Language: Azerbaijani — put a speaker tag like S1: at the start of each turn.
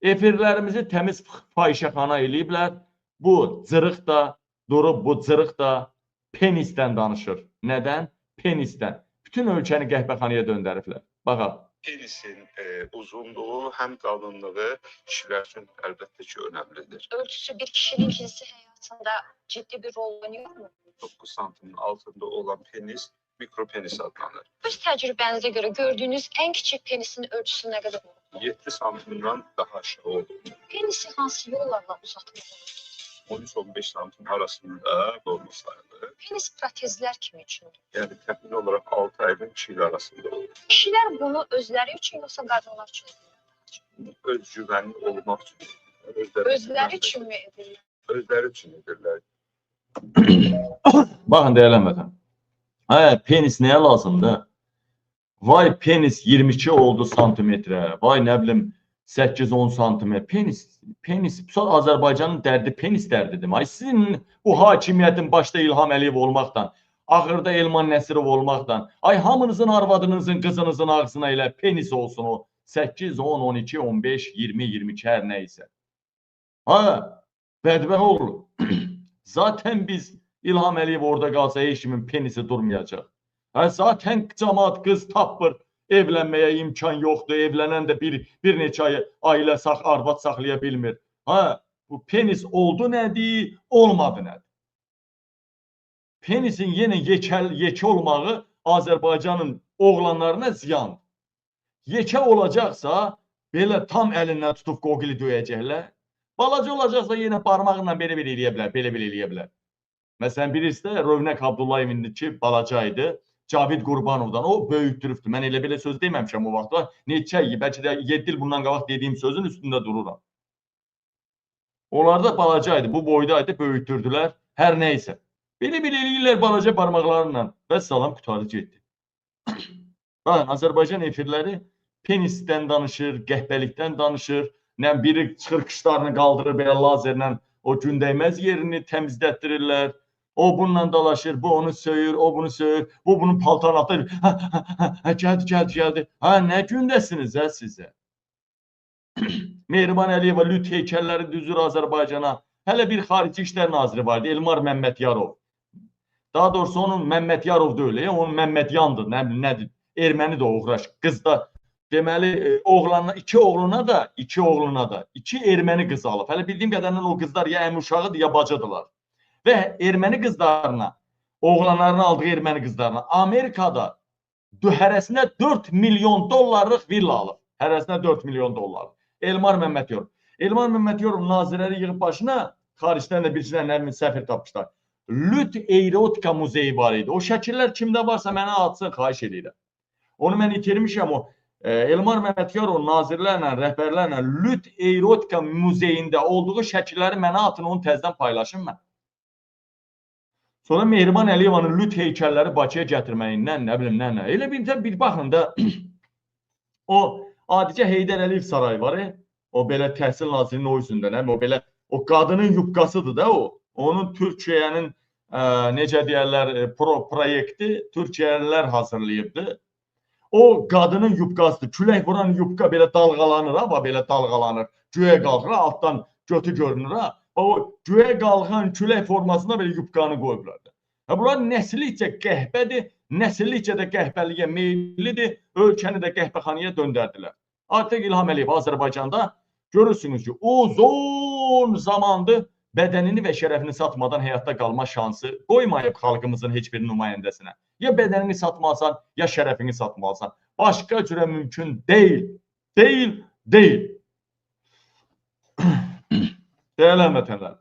S1: Efirlərimizi təmiz fahişəxana eləyiblər. Bu cırıq da, durub bu cırıq da penisdən danışır. Nədən? Penisdən. Bütün ölkəni qəhvəxanaya döndəriblər. Baxaq.
S2: Penisin uzunluğu, həm qalınlığı kişilər üçün əlbəttə ki, önəmlidir.
S3: Ölçüsü bir kişinin cinsi həyatında ciddi bir rol oynuyor mu?
S2: 9 santimin altında olan penis mikropenis adlanır.
S3: Öz təcrübənizə görə gördüyünüz ən kiçik penisin ölçüsü nə qədər olur?
S2: 7 santimdən daha aşağı olur.
S3: Penisi hansı yollarla uzatmaq olur?
S2: 13-15 santim arasında normal sayılır.
S3: Penis protezlər kimi üçündür.
S2: Yəni təxmini olaraq 6 ayın kişilər arasında olur.
S3: Kişilər bunu özləri üçün yoxsa qadınlar üçün edirlər?
S2: Öz güvəni olmaq üçün.
S3: Özləri üçün mü edirlər?
S2: Özləri üçün edirlər.
S1: Baxın, deyələnmədən. Penis nəyə lazımdır? Vay, penis 22 oldu santimetrə. Vay, nə bilim, 8-10 santimetr. Penis. Azərbaycanın dərdi penis dərdidir. Ay, sizin bu hakimiyyətin başda İlham Əliyev olmaqdan, axırda Elman Nəsirov olmaqdan, ay, hamınızın arvadınızın, qızınızın ağzına elə penis olsun o 8, 10, 12, 15, 20, 22 hər nə isə. Bədbəh olur. Zaten biz İlham Əliyev orada qalsa heç kimin penisi durmayacaq. Zaten cəmaat qız tapır, evlənməyə imkan yoxdur, evlənən də bir neçə ailə arvad saxlaya bilmir. Bu penis oldu nədir, olmadı nədir? Penisin yenə yekə olmağı Azərbaycanın oğlanlarına ziyandır. Yekə olacaqsa, belə tam əlindən tutub qoqili döyəcəklər. Balaca olacaqsa yenə barmağından belə eləyə bilər, belə eləyə bilər. Məsələn, birisi də Rövnək Abdullayevin ki, balacaydı. Cavid Qurbanovdan, o böyütdürübdür. Mən elə belə söz deməmişəm o vaxtda. Neçə, bəlkə də 7 il bundan qabaq dediyim sözün üstündə dururam. Onlar da balacaydı, bu boydaydı, böyütdürdülər, hər nəysə. Belə eləyirlər balaca barmaqlarla və salam qutarı getdi. Baxın, Azərbaycan efirləri penisdən danışır, qəhbəlikdən danışır. Biri çıxır qışlarını qaldırır, belə lazerlə o gündəyməz yerini təmizlətdirirlər. O bununla dalaşır, bu onu söyür, o bunu söyür, bu bunun paltarını atır. Gəldi. Nə gündəsiniz sizə? Mehriban Əliyeva lüt heykəlləri düzür Azərbaycana. Hələ bir xarici İşlər naziri vardı, Elmar Məmmədyarov. Daha doğrusu onun Məmmədyarov deyil, onun Məmmədyandır, nədir? Erməni də uğraş, qız da. Deməli, iki oğluna da iki erməni qızı alıb. Hələ bildiyim qədərilə o qızlar ya əmi uşağıdır, ya bacıdırlar. Və erməni qızlarına, oğlanlarını aldığı erməni qızlarına Amerikada hərəsinə 4 milyon dollarlıq villa alıb. Hərəsinə 4 milyon dollar. Elmar Məmmədyorov. Elmar Məmmədyorov nazirləri yığıb başına, xaricdən də birçidən nə bilim səfir tapmışlar. Lüt Erotika muzeyi var idi. O şəkillər kimdə varsa mənə atsın, xahiş edirəm. Onu mən itirmişəm o. Elmar Məmmədyorov nazirlərlə, rəhbərlərlə Lüt Erotika muzeyində olduğu şəkilləri mənə atın, onu təzdən paylaşım mən. Sonra Mehriban Əliyevanın lüt heykəlləri Bakıya gətirməyindən, nə bilim, nə. Elə bir baxın da, o adicə Heydər Əliyev sarayı var, o belə təhsil nazirinin o üzündə, o belə, o qadının yubqasıdır da o. Onun Türkiyənin, necə deyərlər, proyekti Türkiyəlilər hazırlayıbdır. O qadının yubqasıdır, külək vuran yubqa belə dalğalanır, belə dalğalanır, göyə qalxır, altdan götü görünür, o göyə qalxan külək formasında belə yubqanı qoyublar. Bunlar nəsillikcə qəhbədir, nəsillikcə də qəhbəliyə meyillidir, ölkəni də qəhbəxanaya döndərdilər. Artıq İlham Əliyev Azərbaycanda görürsünüz ki, uzun zamandır bədənini və şərəfini satmadan həyatda qalma şansı qoymayıb xalqımızın heç bir nümayəndəsinə. Ya bədənini satmalısan, ya şərəfini satmalısan. Başqa cürə mümkün deyil. Deyil. Değerli vətəndaşlar,